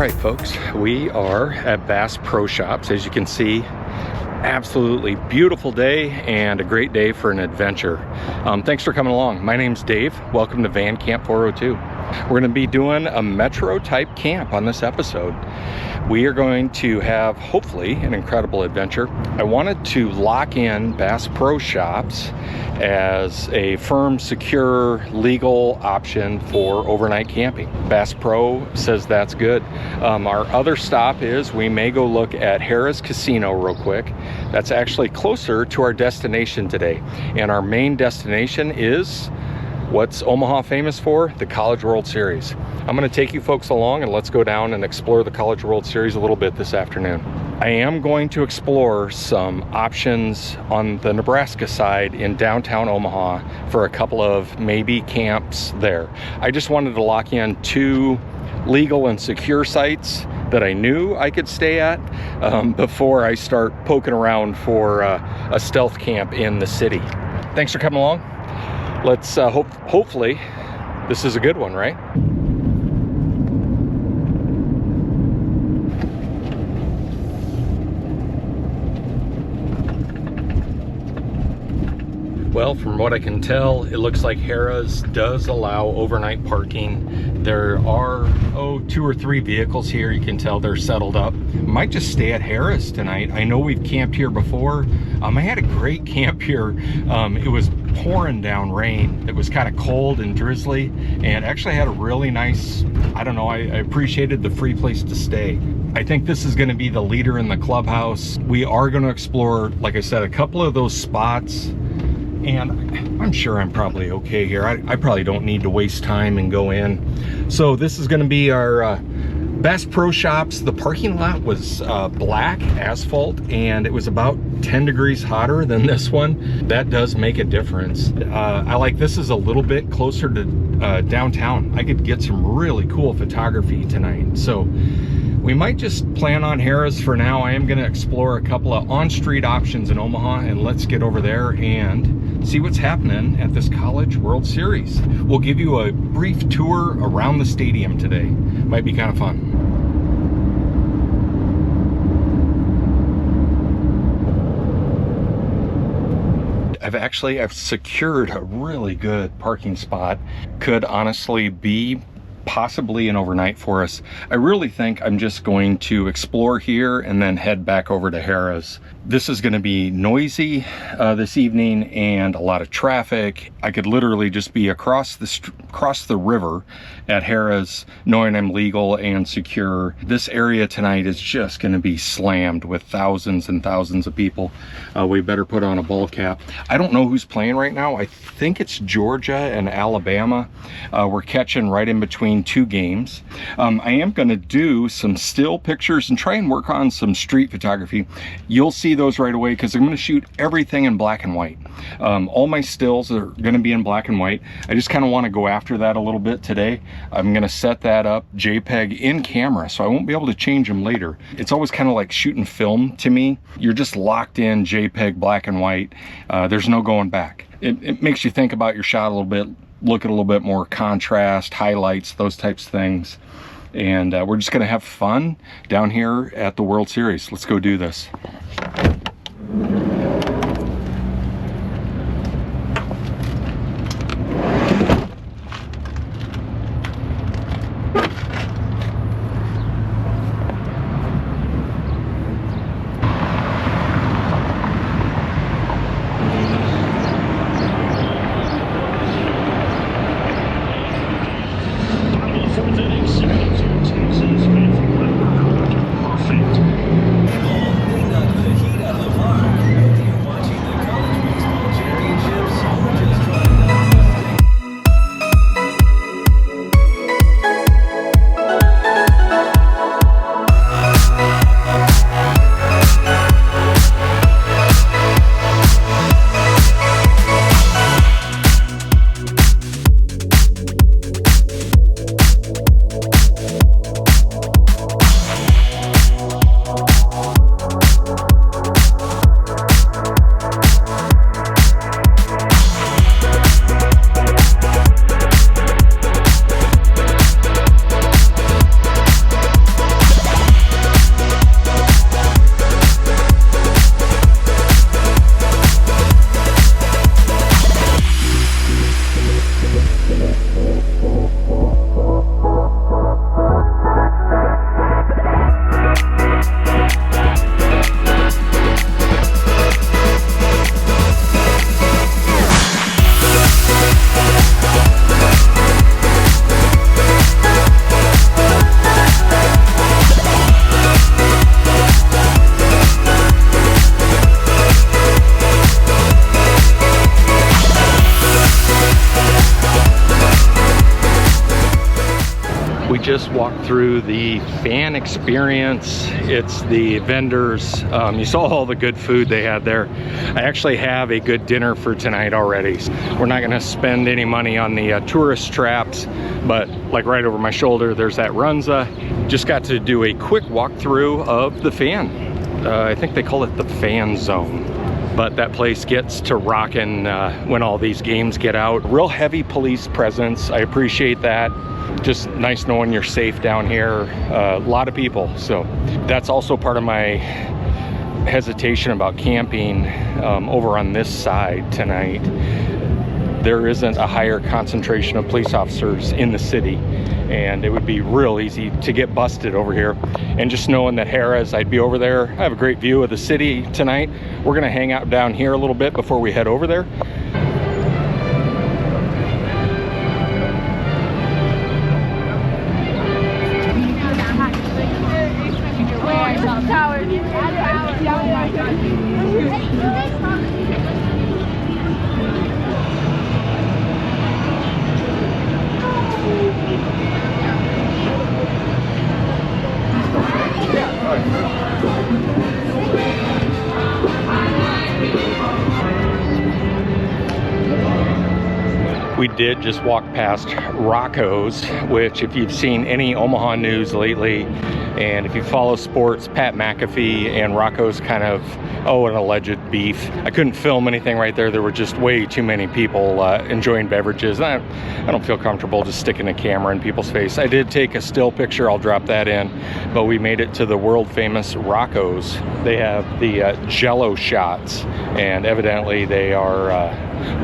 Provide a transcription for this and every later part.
right, folks, we are at Bass Pro Shops. As you can see, absolutely beautiful day and a great day for an adventure. Thanks for coming along. My name's Dave. Welcome to Van Camp 402. We're going to be doing a Metro type camp on this episode. We are going to have, hopefully, an incredible adventure. I wanted to lock in Bass Pro Shops as a firm, secure, legal option for overnight camping. Bass Pro says that's good. Our other stop is we may go look at Harrah's Casino real quick. That's actually closer to our destination today. And our main destination is what's Omaha famous for? The College World Series. I'm going to take you folks along and let's go down and explore the College World Series a little bit this afternoon. I am going to explore some options on the Nebraska side in downtown Omaha for a couple of maybe camps there. I just wanted to lock in two legal and secure sites that I knew I could stay at before I start poking around for a stealth camp in the city. Thanks for coming along. Let's hopefully this is a good one, right? Well, from what I can tell, it looks like Harrah's does allow overnight parking. There are, two or three vehicles here. You can tell they're settled up. Might just stay at Harrah's tonight. I know we've camped here before. I had a great camp here. It was pouring down rain. It was kind of cold and drizzly, and actually had a really nice, I appreciated the free place to stay. I think this is going to be the leader in the clubhouse. We are going to explore, like I said, a couple of those spots. And I'm sure I'm probably okay here. I probably don't need to waste time and go in. So this is going to be our Bass Pro Shops. The parking lot was black asphalt, and it was about 10 degrees hotter than this one. That does make a difference. I like this is a little bit closer to downtown. I could get some really cool photography tonight. So we might just plan on Harrah's for now. I am going to explore a couple of on-street options in Omaha, and let's get over there and see what's happening at this College World Series. We'll give you a brief tour around the stadium today. Might be kind of fun. I've secured a really good parking spot. Could honestly be possibly an overnight for us. I really think I'm just going to explore here and then head back over to Harrah's. This is going to be noisy this evening and a lot of traffic. I could literally just be across the river at Harrah's, knowing I'm legal and secure. This area tonight is just going to be slammed with thousands and thousands of people. We better put on a ball cap. I don't know who's playing right now. I think it's Georgia and Alabama. We're catching right in between two games. I am going to do some still pictures and try and work on some street photography. You'll see those right away because I'm going to shoot everything in black and white. All my stills are going to be in black and white. I just kind of want to go after that a little bit today. I'm going to set that up JPEG in camera, so I won't be able to change them later. It's always kind of like shooting film to me. You're just locked in JPEG black and white. There's no going back. It makes you think about your shot a little bit, look at a little bit more contrast, highlights, those types of things. And we're just going to have fun down here at the World Series. Let's go do this. just walked through the fan experience. It's the vendors. You saw all the good food they had there. I actually have a good dinner for tonight already. We're not gonna spend any money on the tourist traps, but like right over my shoulder, there's that Runza. Just got to do a quick walkthrough of the fan. I think they call it the fan zone. But that place gets to rockin' when all these games get out. Real heavy police presence. I appreciate that. Just nice knowing you're safe down here. A lot of people. So that's also part of my hesitation about camping over on this side tonight. There isn't a higher concentration of police officers in the city, and it would be real easy to get busted over here. And just knowing that Harrah's, I'd be over there. I have a great view of the city tonight. We're gonna hang out down here a little bit before we head over there. We did just walk past Rocco's, which if you've seen any Omaha news lately, and if you follow sports, Pat McAfee and Rocco's kind of, an alleged beef. I couldn't film anything right there. There were just way too many people enjoying beverages. I don't feel comfortable just sticking a camera in people's face. I did take a still picture, I'll drop that in, but we made it to the world famous Rocco's. They have the Jello shots, and evidently they are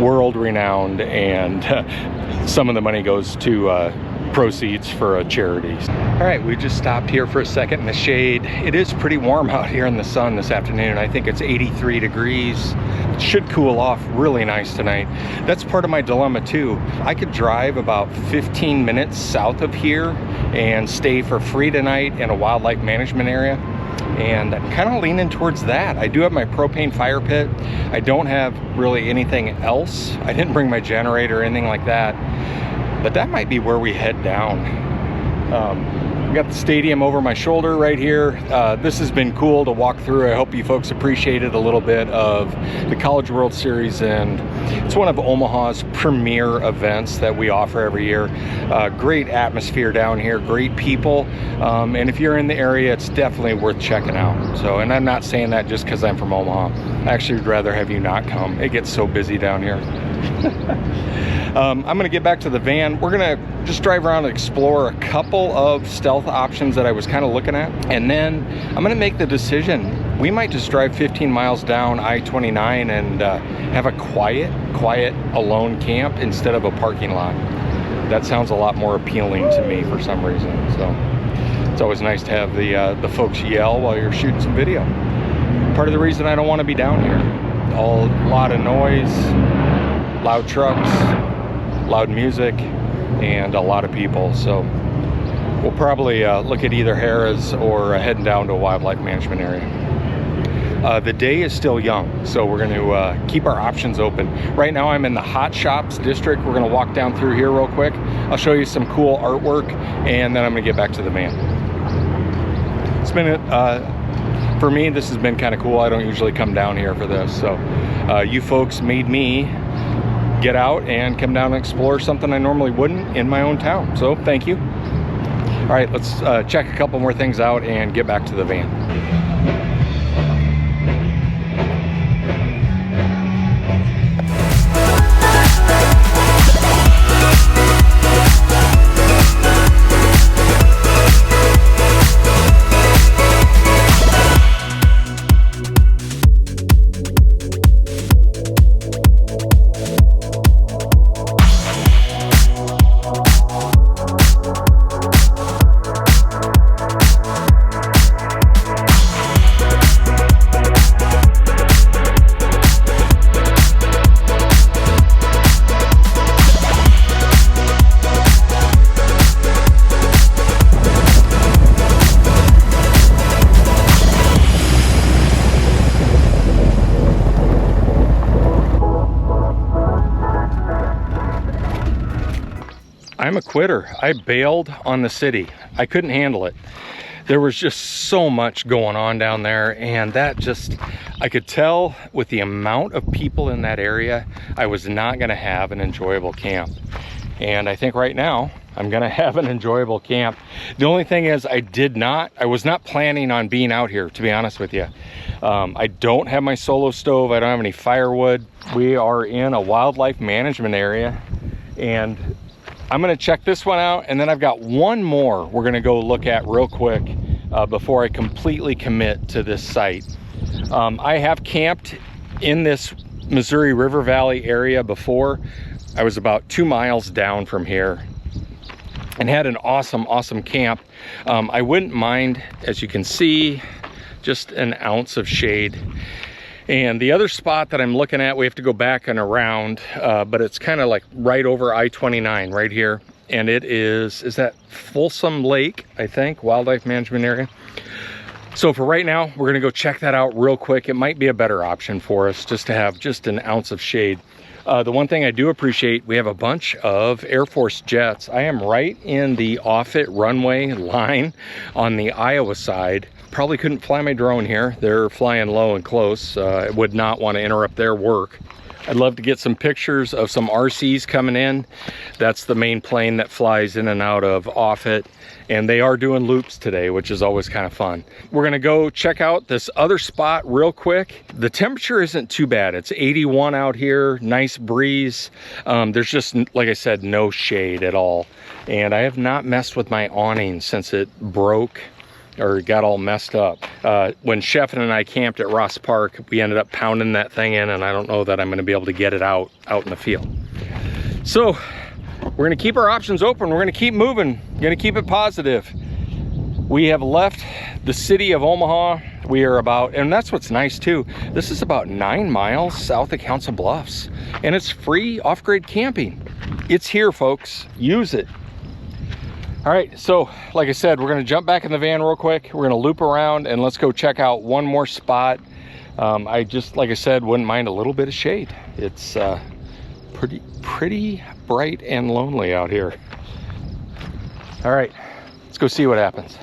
world renowned, and some of the money goes to proceeds for charities. All right, we just stopped here for a second in the shade. It is pretty warm out here in the sun this afternoon. I think it's 83 degrees. It should cool off really nice tonight. That's part of my dilemma too. I could drive about 15 minutes south of here and stay for free tonight in a wildlife management area, and I'm kind of leaning towards that. I do have my propane fire pit. I don't have really anything else. I didn't bring my generator or anything like that, but that might be where we head down. We got the stadium over my shoulder right here. This has been cool to walk through. I hope you folks appreciated a little bit of the College World Series, and it's one of Omaha's premier events that we offer every year. Great atmosphere down here, great people, and if you're in the area, it's definitely worth checking out. So, and I'm not saying that just because I'm from Omaha. I actually would rather have you not come. It gets so busy down here. I'm gonna get back to the van. We're gonna just drive around and explore a couple of stealth options that I was kind of looking at, and then I'm gonna make the decision. We might just drive 15 miles down I-29 and have a quiet alone camp instead of a parking lot. That sounds a lot more appealing to me for some reason. So it's always nice to have the folks yell while you're shooting some video. Part of the reason I don't want to be down here. A lot of noise, loud trucks, loud music, and a lot of people. So we'll probably look at either Harrah's or heading down to a wildlife management area. The day is still young, so we're going to keep our options open. Right now I'm in the Hot Shops district. We're going to walk down through here real quick. I'll show you some cool artwork, and then I'm going to get back to the van. It's been for me, this has been kind of cool. I don't usually come down here for this, so you folks made me get out and come down and explore something I normally wouldn't in my own town. So thank you. All right, let's check a couple more things out and get back to the van. quitter. I bailed on the city. I couldn't handle it. There was just so much going on down there, and that just, I could tell with the amount of people in that area, I was not gonna have an enjoyable camp. And I think right now, I'm gonna have an enjoyable camp. The only thing is I was not planning on being out here, to be honest with you. I don't have my solo stove. I don't have any firewood. We are in a wildlife management area, and I'm gonna check this one out, and then I've got one more we're gonna go look at real quick before I completely commit to this site. I have camped in this Missouri River Valley area before. I was about 2 miles down from here and had an awesome camp. I wouldn't mind, as you can see, just an ounce of shade. And the other spot that I'm looking at, we have to go back and around, but it's kind of like right over I-29 right here. And it is that Folsom Lake, I think, wildlife management area. So for right now, we're gonna go check that out real quick. It might be a better option for us just to have just an ounce of shade. The one thing I do appreciate, we have a bunch of Air Force jets. I am right in the Offutt runway line on the Iowa side. Probably couldn't fly my drone here. They're flying low and close. I would not want to interrupt their work. I'd love to get some pictures of some RCs coming in. That's the main plane that flies in and out of Offutt. And they are doing loops today, which is always kind of fun. We're gonna go check out this other spot real quick. The temperature isn't too bad. It's 81 out here, nice breeze. There's just, like I said, no shade at all. And I have not messed with my awning since it broke or got all messed up. When Sheffin and I camped at Ross Park, we ended up pounding that thing in, and I don't know that I'm gonna be able to get it out in the field. So we're gonna keep our options open. We're gonna keep moving, gonna keep it positive. We have left the city of Omaha. We are about, and that's what's nice too, this is about 9 miles south of Council Bluffs, and it's free off-grid camping. It's here, folks, use it. All right, so like I said, we're gonna jump back in the van real quick. We're gonna loop around and let's go check out one more spot. I just, like I said, wouldn't mind a little bit of shade. It's pretty bright and lonely out here. All right, let's go see what happens.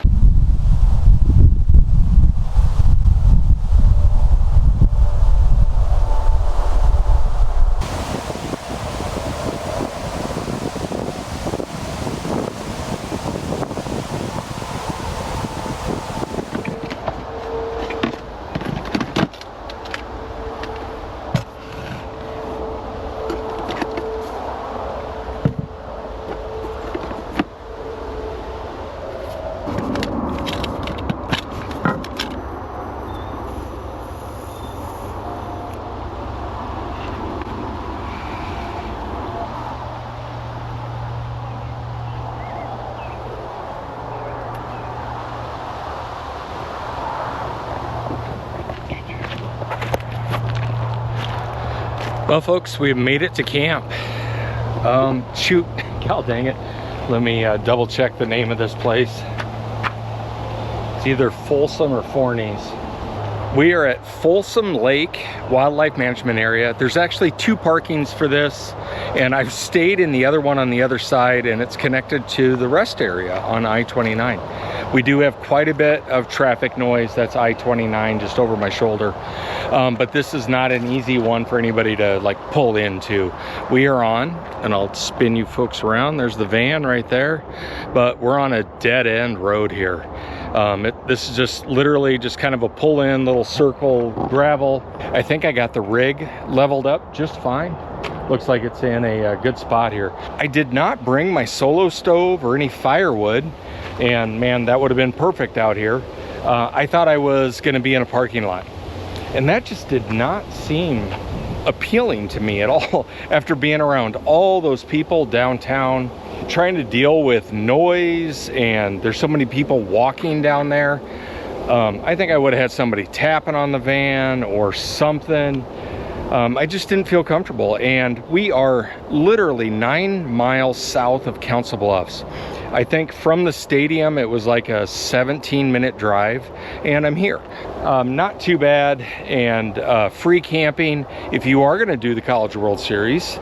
Well, folks, we've made it to camp. Shoot, god dang it. Let me double check the name of this place. It's either Folsom or Forney's. We are at Folsom Lake Wildlife Management Area. There's actually 2 parkings for this, and I've stayed in the other one on the other side, and it's connected to the rest area on I-29. We do have quite a bit of traffic noise. That's I-29 just over my shoulder. But this is not an easy one for anybody to like pull into. We are on, and I'll spin you folks around. There's the van right there, but we're on a dead end road here. This is just literally just kind of a pull in little circle gravel. I think I got the rig leveled up just fine. Looks like it's in a good spot here. I did not bring my solo stove or any firewood, and man, that would have been perfect out here. I thought I was gonna be in a parking lot, and that just did not seem appealing to me at all after being around all those people downtown, trying to deal with noise, and there's so many people walking down there. I think I would have had somebody tapping on the van or something. I just didn't feel comfortable, and we are literally 9 miles south of Council Bluffs. I think from the stadium it was like a 17-minute drive, and I'm here. Not too bad, and free camping. If you are going to do the College World Series,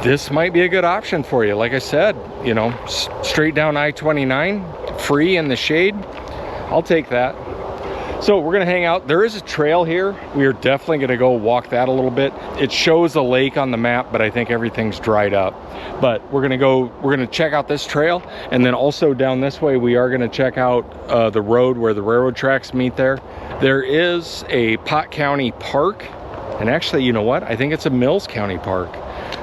this might be a good option for you. Like I said, you know, straight down I-29, free in the shade. I'll take that. So we're gonna hang out. There is a trail here. We are definitely gonna go walk that a little bit. It shows a lake on the map, but I think everything's dried up. But we're gonna check out this trail, and then also down this way, we are gonna check out the road where the railroad tracks meet there. There is a Pot County Park, and actually, you know what? I think it's a Mills County Park.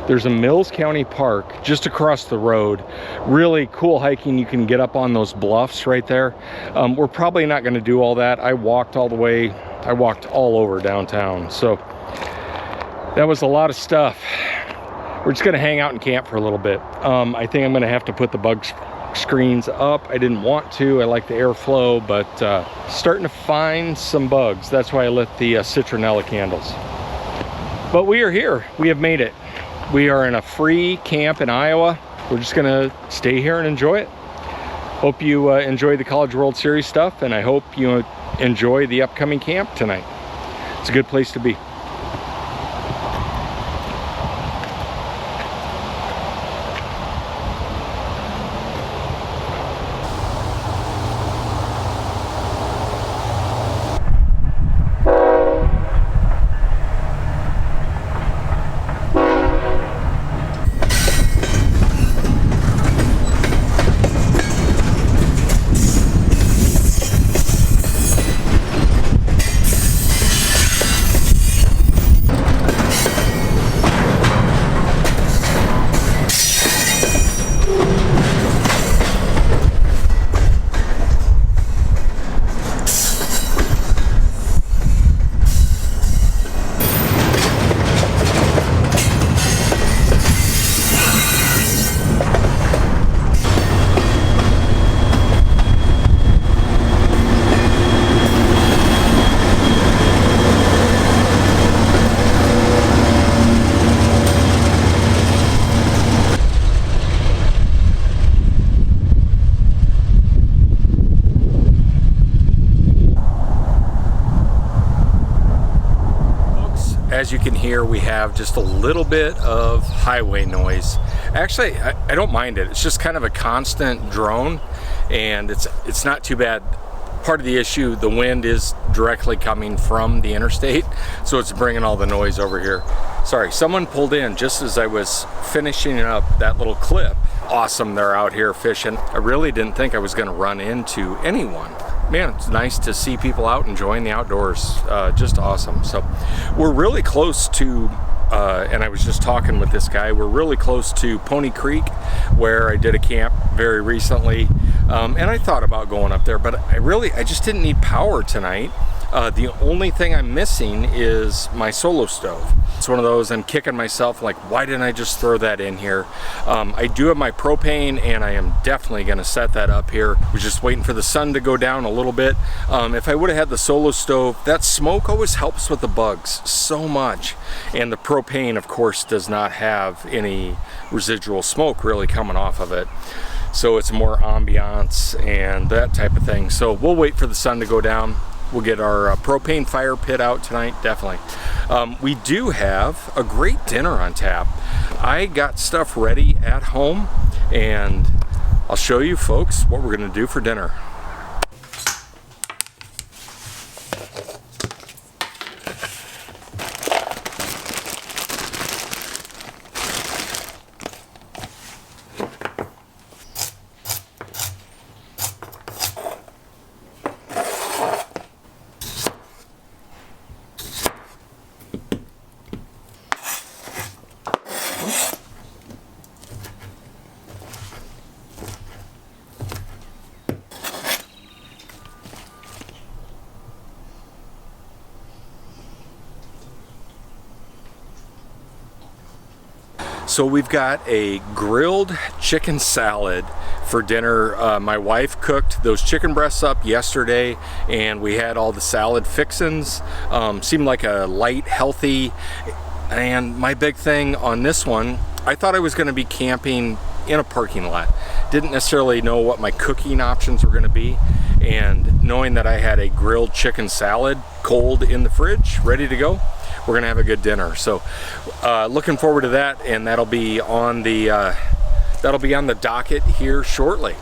There's a Mills County Park just across the road. Really cool hiking. You can get up on those bluffs right there. We're probably not going to do all that. I walked all the way. I walked all over downtown. So that was a lot of stuff. We're just going to hang out and camp for a little bit. I think I'm going to have to put the bug screens up. I didn't want to. I like the airflow, but starting to find some bugs. That's why I lit the citronella candles. But we are here. We have made it. We are in a free camp in Iowa. We're just gonna stay here and enjoy it. Hope you enjoy the College World Series stuff, and I hope you enjoy the upcoming camp tonight. It's a good place to be. As you can hear, we have just a little bit of highway noise. Actually, I don't mind it. It's just kind of a constant drone, and it's not too bad. Part of the issue, the wind is directly coming from the interstate, so it's bringing all the noise over here. Sorry, someone pulled in just as I was finishing up that little clip. Awesome, they're out here fishing. I really didn't think I was gonna run into anyone. Man, it's nice to see people out enjoying the outdoors. Just awesome. So we're really close to, and I was just talking with this guy, we're really close to Pony Creek, where I did a camp very recently. And I thought about going up there, but I just didn't need power tonight. The only thing I'm missing is my solo stove. It's one of those I'm kicking myself like, why didn't I just throw that in here? I do have my propane, and I am definitely gonna set that up here. We're just waiting for the sun to go down a little bit. If I would have had the solo stove, that smoke always helps with the bugs so much. And the propane, of course, does not have any residual smoke really coming off of it. So it's more ambiance and that type of thing. So we'll wait for the sun to go down. We'll get our propane fire pit out tonight, definitely. We do have a great dinner on tap. I got stuff ready at home, and I'll show you folks what we're gonna do for dinner. So we've got a grilled chicken salad for dinner. My wife cooked those chicken breasts up yesterday, and we had all the salad fixins. Seemed like a light, healthy, and my big thing on this one, I thought I was gonna be camping in a parking lot. Didn't necessarily know what my cooking options were gonna be, and knowing that I had a grilled chicken salad cold in the fridge, ready to go, we're gonna have a good dinner. So looking forward to that, and that'll be on the docket here shortly.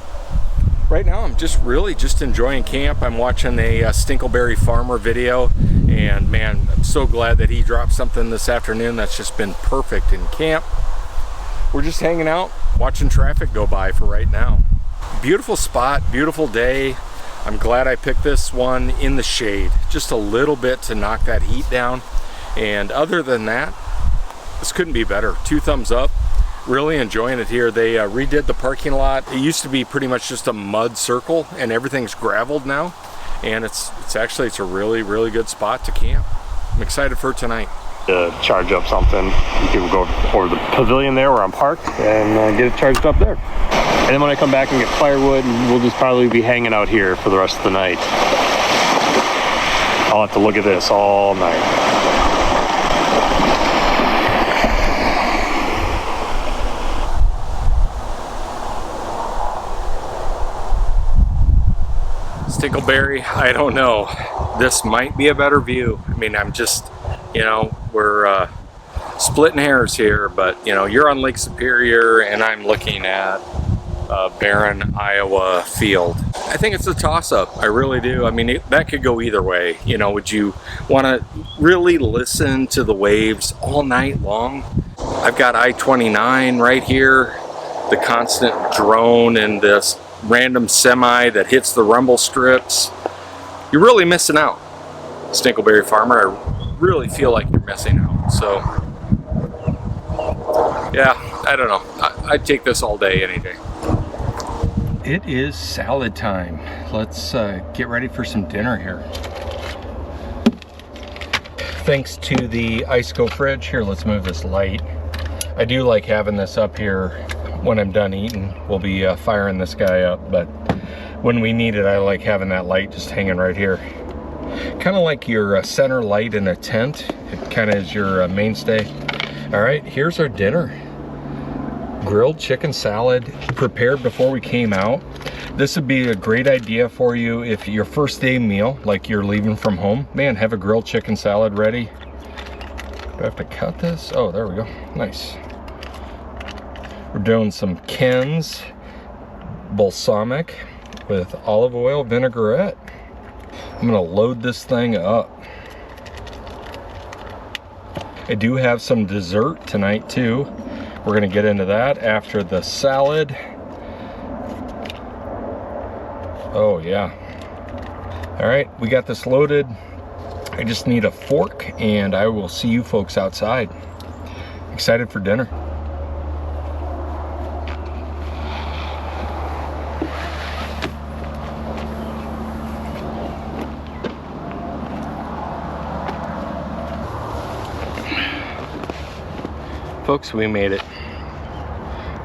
Right now I'm just really enjoying camp. I'm watching a Stinkleberry Farmer video, and man, I'm so glad that he dropped something this afternoon that's just been perfect in camp. We're just hanging out, watching traffic go by for right now. Beautiful spot, beautiful day. I'm glad I picked this one in the shade, just a little bit to knock that heat down. And other than that, this couldn't be better. 2 thumbs up. Really enjoying it here. They redid the parking lot. It used to be pretty much just a mud circle, and everything's graveled now. And it's a really good spot to camp. I'm excited for tonight. To charge up something, you can go over the pavilion there where I'm parked and get it charged up there. And then when I come back and get firewood, we'll just probably be hanging out here for the rest of the night. I'll have to look at this all night. Stinkleberry, I don't know. This might be a better view. I mean, I'm just, you know, we're splitting hairs here, but you know, you're on Lake Superior and I'm looking at barren Iowa field. I think it's a toss-up. I really do. I mean, that could go either way. You know, would you want to really listen to the waves all night long? I've got I-29 right here, the constant drone and this random semi that hits the rumble strips. You're really missing out, Stinkleberry Farmer. I really feel like you're missing out. So yeah, I don't know. I'd take this all day, any day. It is salad time. Let's get ready for some dinner here. Thanks to the Iceco fridge. Here, let's move this light. I do like having this up here when I'm done eating. We'll be firing this guy up, but when we need it, I like having that light just hanging right here. Kind of like your center light in a tent. It kind of is your mainstay. All right, here's our dinner. Grilled chicken salad, prepared before we came out. This would be a great idea for you if your first day meal, like you're leaving from home. Man, have a grilled chicken salad ready. Do I have to cut this? Oh, there we go. Nice. We're doing some Ken's balsamic with olive oil vinaigrette. I'm gonna load this thing up. I do have some dessert tonight too. We're gonna get into that after the salad. Oh yeah. All right, we got this loaded. I just need a fork and I will see you folks outside. Excited for dinner. Folks, we made it.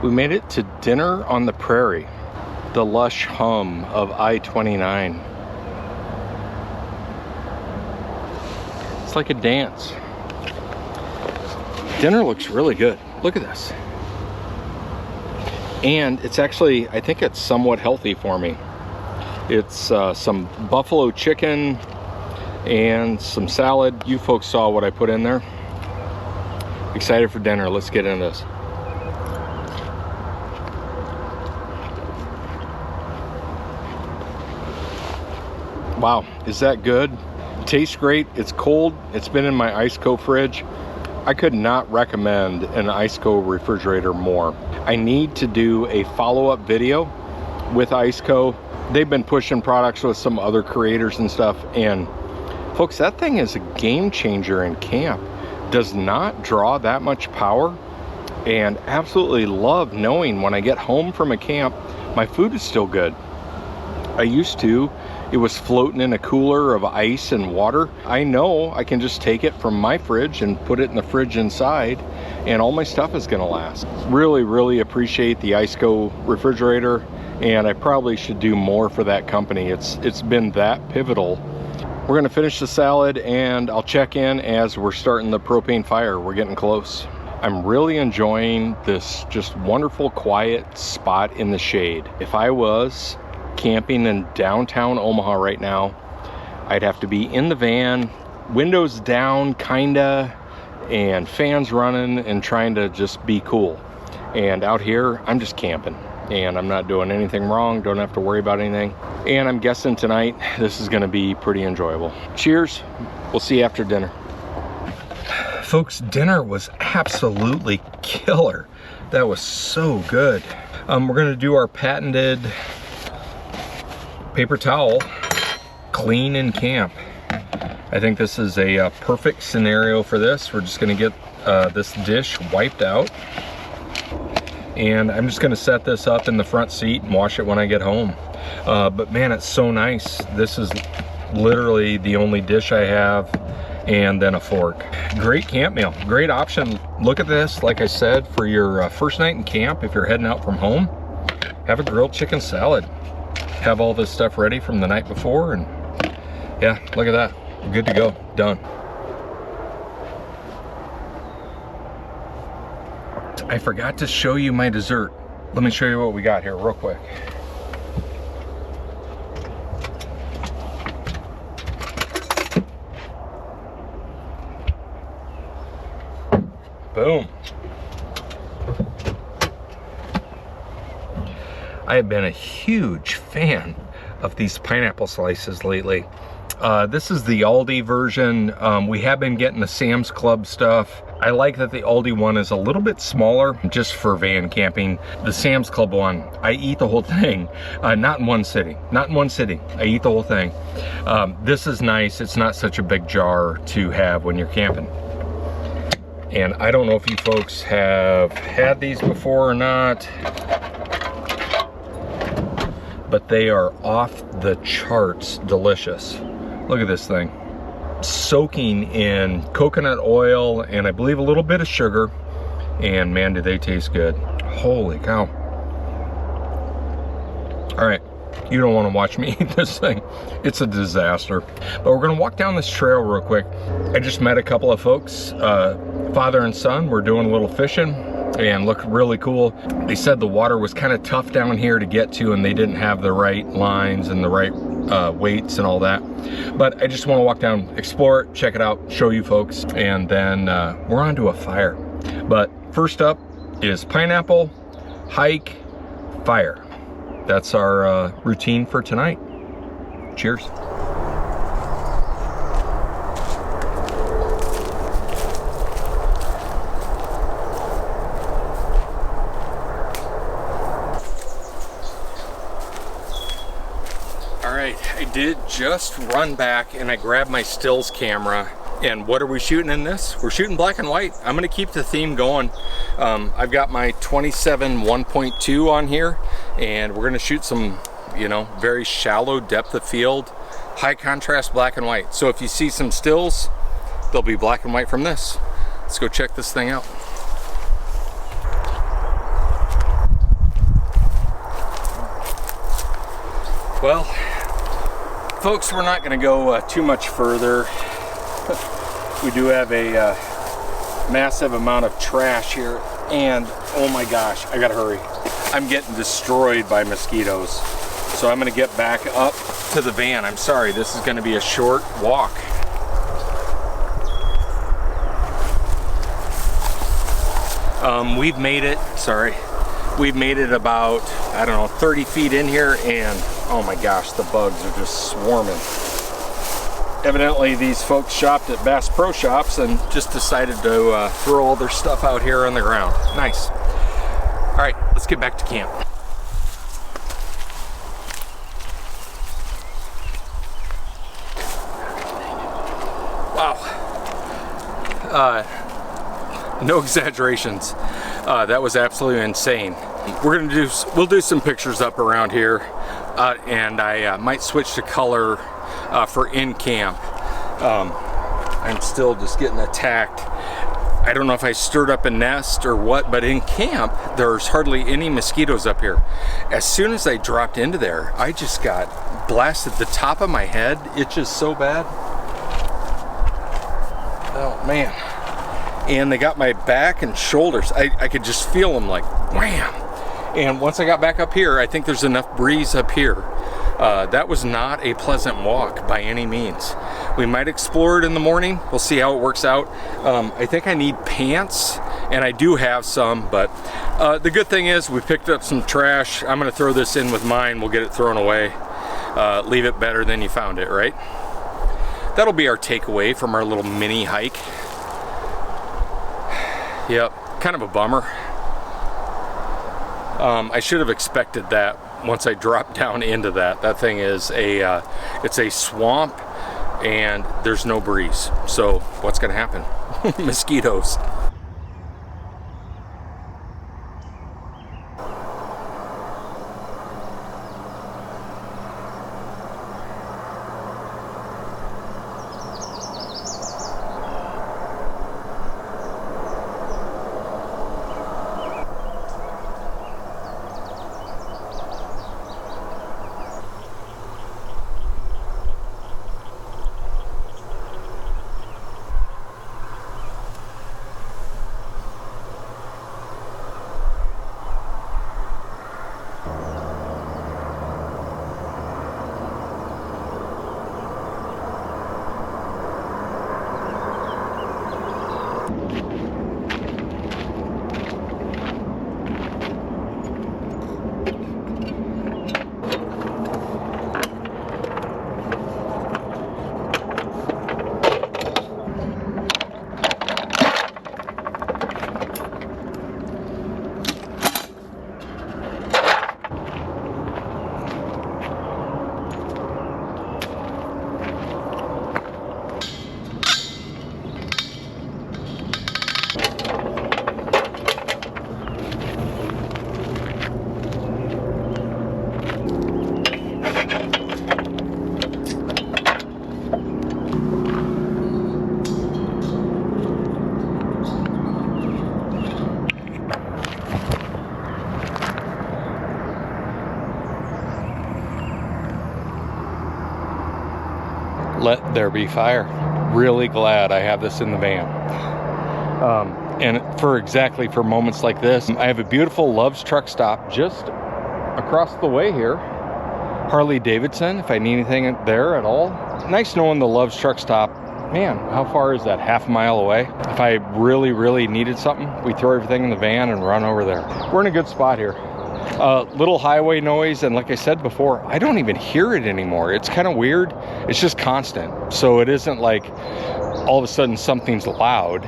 We made it to dinner on the prairie. The lush hum of I-29. It's like a dance. Dinner looks really good. Look at this. And it's actually, I think it's somewhat healthy for me. It's some buffalo chicken and some salad. You folks saw what I put in there. Excited for dinner. Let's get into this. Wow, is that good? Tastes great. It's cold. It's been in my Iceco fridge. I could not recommend an Iceco refrigerator more. I need to do a follow-up video with Iceco. They've been pushing products with some other creators and stuff, and folks, that thing is a game changer in camp. Does not draw that much power, and absolutely love knowing when I get home from a camp, my food is still good. I used to, it was floating in a cooler of ice and water. I know I can just take it from my fridge and put it in the fridge inside, and all my stuff is gonna last. Really appreciate the Iceco refrigerator, and I probably should do more for that company. It's been that pivotal. We're gonna finish the salad and I'll check in as we're starting the propane fire. We're getting close. I'm really enjoying this just wonderful quiet spot in the shade. If I was camping in downtown Omaha right now, I'd have to be in the van windows down kinda, and fans running and trying to just be cool. And out here, I'm just camping and I'm not doing anything wrong, don't have to worry about anything. And I'm guessing tonight, this is gonna be pretty enjoyable. Cheers, we'll see you after dinner. Folks, dinner was absolutely killer. That was so good. We're gonna do our patented paper towel clean in camp. I think this is a perfect scenario for this. We're just gonna get this dish wiped out. And I'm just gonna set this up in the front seat and wash it when I get home. But man, it's so nice. This is literally the only dish I have, and then a fork. Great camp meal, great option. Look at this, like I said, for your first night in camp, if you're heading out from home, have a grilled chicken salad. Have all this stuff ready from the night before, and yeah, look at that. Good to go, done. I forgot to show you my dessert. Let me show you what we got here real quick. Boom. I have been a huge fan of these pineapple slices lately. This is the Aldi version. We have been getting the Sam's Club stuff. I like that the Aldi one is a little bit smaller, just for van camping. The Sam's Club one, I eat the whole thing. Not in one sitting, not in one sitting. I eat the whole thing. This is nice. It's not such a big jar to have when you're camping. And I don't know if you folks have had these before or not, but they are off the charts delicious. Look at this thing. Soaking in coconut oil and I believe a little bit of sugar, and man, do they taste good. Holy cow. All right, you don't want to watch me eat this thing. It's a disaster. But we're gonna walk down this trail real quick. I just met a couple of folks, father and son. We're doing a little fishing and looked really cool. They said the water was kind of tough down here to get to, and they didn't have the right lines and the right weights and all that. But I just want to walk down, explore it, check it out, show you folks, and then we're on to a fire. But first up is pineapple, hike, fire. That's our routine for tonight. Cheers. I did just run back and I grabbed my stills camera, and what are we shooting in this? We're shooting black and white. I'm gonna keep the theme going. I've got my 27 1.2 on here, and we're gonna shoot some, you know, very shallow depth of field, high contrast black and white. So if you see some stills, they'll be black and white from this. Let's go check this thing out. Well, folks, we're not going to go too much further. We do have a massive amount of trash here, and oh my gosh, I gotta hurry. I'm getting destroyed by mosquitoes. So I'm going to get back up to the van. I'm sorry, this is going to be a short walk. We've made it about, I don't know, 30 feet in here, and oh my gosh, the bugs are just swarming. Evidently these folks shopped at Bass Pro Shops and just decided to throw all their stuff out here on the ground. Nice. All right, let's get back to camp. Wow. No exaggerations. That was absolutely insane. We'll do some pictures up around here, and I might switch to color for in camp. I'm still just getting attacked. I don't know if I stirred up a nest or what, but in camp there's hardly any mosquitoes up here. As soon as I dropped into there, I just got blasted. The top of my head itches so bad. Oh man. And they got my back and shoulders. I could just feel them like wham. And once I got back up here, I think there's enough breeze up here That was not a pleasant walk by any means. We might explore it in the morning. We'll see how it works out. I think I need pants, and I do have some, but the good thing is we picked up some trash. I'm gonna throw this in with mine. We'll get it thrown away. Leave it better than you found it, right? That'll be our takeaway from our little mini hike. Yep, kind of a bummer. I should have expected that once I dropped down into that. That thing is it's a swamp and there's no breeze. So what's gonna happen? Mosquitoes. Let there be fire. Really glad I have this in the van. And for moments like this, I have a beautiful Love's truck stop just across the way here. Harley Davidson, if I need anything there at all. Nice knowing the Love's truck stop. Man, how far is that? Half a mile away? If I really, really needed something, we throw everything in the van and run over there. We're in a good spot here. Little highway noise, and like I said before, I don't even hear it anymore. It's kind of weird. It's just constant. So it isn't like all of a sudden something's loud.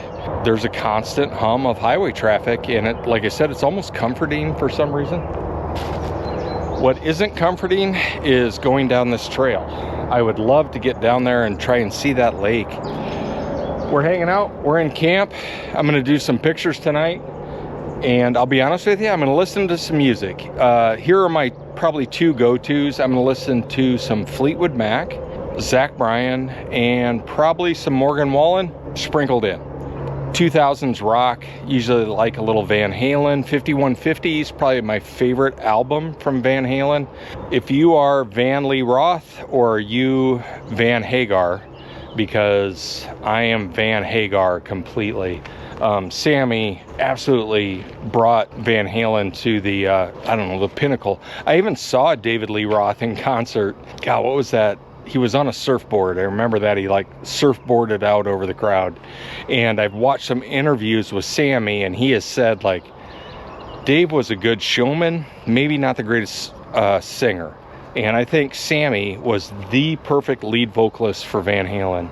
There's a constant hum of highway traffic, and it, like I said, it's almost comforting for some reason. What isn't comforting is going down this trail. I would love to get down there and try and see that lake. We're hanging out, we're in camp. I'm gonna do some pictures tonight. And I'll be honest with you, I'm gonna listen to some music. Here are my probably two go-tos. I'm gonna listen to some Fleetwood Mac, Zach Bryan, and probably some Morgan Wallen sprinkled in. 2000s rock, usually like a little Van Halen. 5150 is probably my favorite album from Van Halen. If you are Van Lee Roth or you Van Hagar, because I am Van Hagar completely. Sammy absolutely brought Van Halen to the, I don't know, the pinnacle. I even saw David Lee Roth in concert. God, what was that? He was on a surfboard. I remember that. He like surfboarded out over the crowd. And I've watched some interviews with Sammy, and he has said like, Dave was a good showman, maybe not the greatest singer. And I think Sammy was the perfect lead vocalist for Van Halen.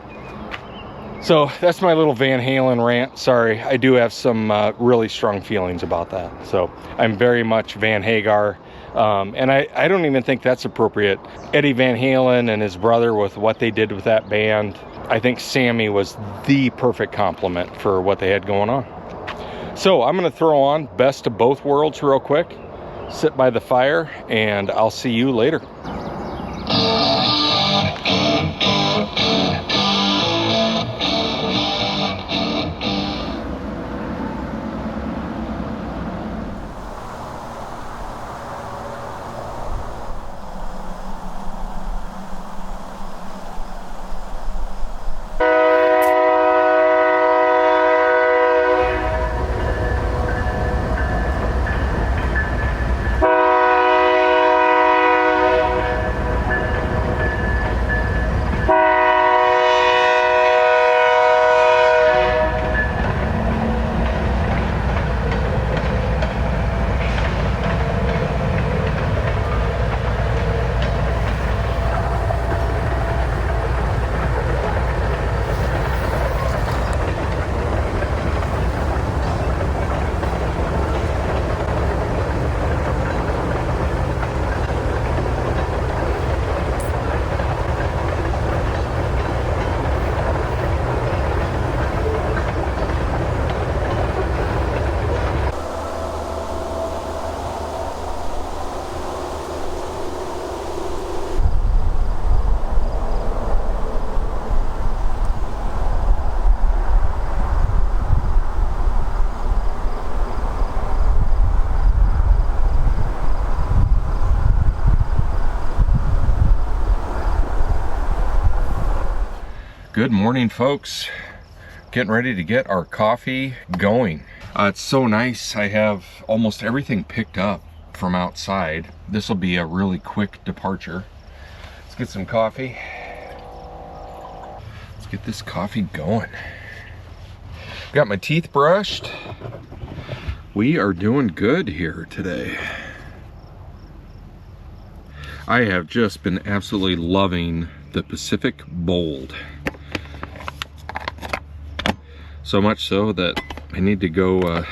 So that's my little Van Halen rant. Sorry, I do have some really strong feelings about that. So I'm very much Van Hagar. And I don't even think that's appropriate. Eddie Van Halen and his brother, with what they did with that band, I think Sammy was the perfect complement for what they had going on. So I'm gonna throw on Best of Both Worlds real quick, sit by the fire, and I'll see you later. Good morning, folks. Getting ready to get our coffee going. It's so nice. I have almost everything picked up from outside. This will be a really quick departure. Let's get some coffee. Let's get this coffee going. Got my teeth brushed. We are doing good here today. I have just been absolutely loving the Pacific Bold. So much so that I need to go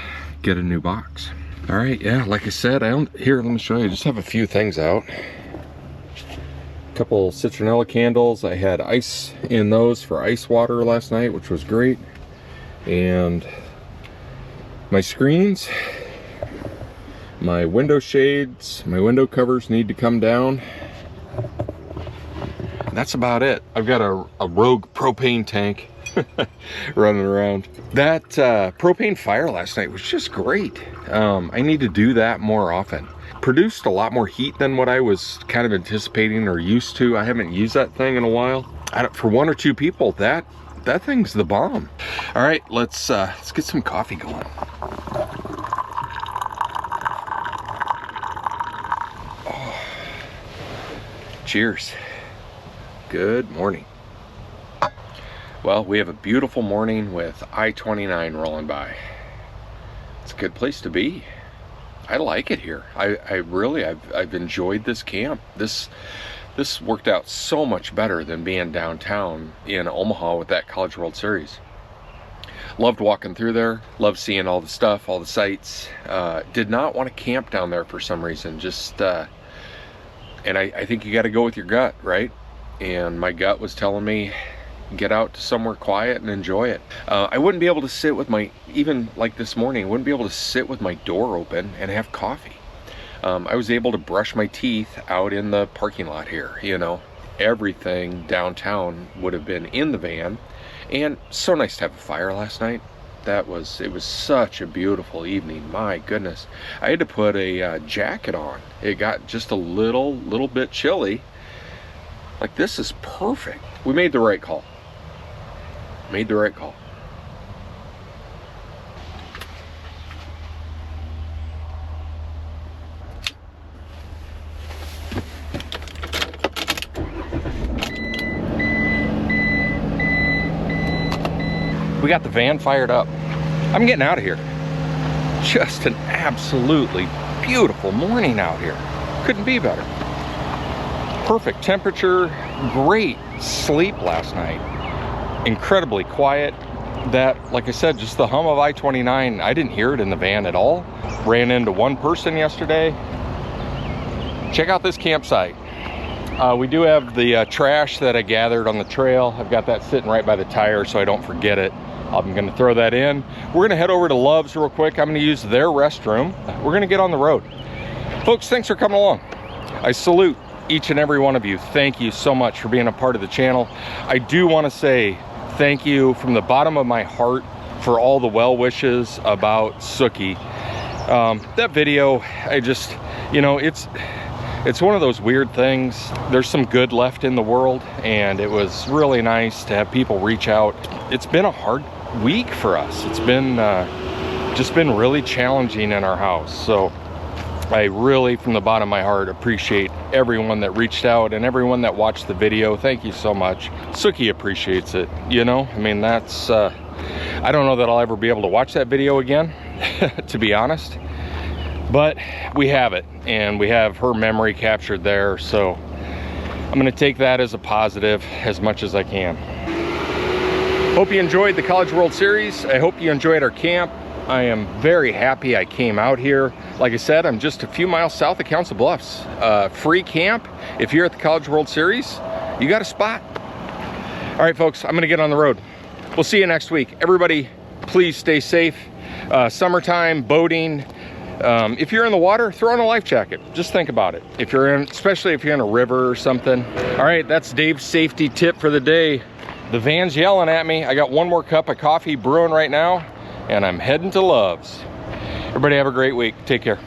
get a new box. All right, yeah, like I said, here, let me show you. I just have a few things out. A couple citronella candles. I had ice in those for ice water last night, which was great. And my screens, my window shades, my window covers need to come down. That's about it. I've got a Rogue propane tank running around. That propane fire last night was just great. I need to do that more often. Produced a lot more heat than what I was kind of anticipating or used to. I haven't used that thing in a while. For one or two people, that thing's the bomb. All right, let's get some coffee going. Oh. Cheers. Good morning. Well, we have a beautiful morning with I-29 rolling by. It's a good place to be. I like it here. I've enjoyed this camp. This worked out so much better than being downtown in Omaha with that College World Series. Loved walking through there. Loved seeing all the stuff, all the sights. Did not want to camp down there for some reason. Just, and I think you got to go with your gut, right? And my gut was telling me, get out to somewhere quiet and enjoy it. I wouldn't be able to sit with even like this morning, I wouldn't be able to sit with my door open and have coffee. I was able to brush my teeth out in the parking lot here, you know. Everything downtown would have been in the van, and so nice to have a fire last night. It was such a beautiful evening. My goodness. I had to put a jacket on. It got just a little bit chilly. Like, this is perfect. We made the right call. Made the right call. We got the van fired up. I'm getting out of here. Just an absolutely beautiful morning out here. Couldn't be better. Perfect temperature, great sleep last night. Incredibly quiet. That, like I said, just the hum of I-29, I didn't hear it in the van at all. Ran into one person yesterday. Check out this campsite. We do have the trash that I gathered on the trail. I've got that sitting right by the tire so I don't forget it. I'm gonna throw that in. We're gonna head over to Love's real quick. I'm gonna use their restroom. We're gonna get on the road. Folks, thanks for coming along. I salute each and every one of you. Thank you so much for being a part of the channel. I do want to say thank you from the bottom of my heart for all the well wishes about Sookie. That video, I just, you know, it's one of those weird things. There's some good left in the world, and it was really nice to have people reach out. It's been a hard week for us. It's been just been really challenging in our house. So I really, from the bottom of my heart, appreciate everyone that reached out and everyone that watched the video. Thank you so much. Sookie appreciates it, you know? I mean, that's, I don't know that I'll ever be able to watch that video again, to be honest. But we have it, and we have her memory captured there, so I'm gonna take that as a positive as much as I can. Hope you enjoyed the College World Series. I hope you enjoyed our camp. I am very happy I came out here. Like I said, I'm just a few miles south of Council Bluffs. Free camp. If you're at the College World Series, you got a spot. All right, folks, I'm gonna get on the road. We'll see you next week. Everybody, please stay safe. Summertime, boating. If you're in the water, throw on a life jacket. Just think about it. Especially if you're in a river or something. All right, that's Dave's safety tip for the day. The van's yelling at me. I got one more cup of coffee brewing right now, and I'm heading to Love's. Everybody have a great week. Take care.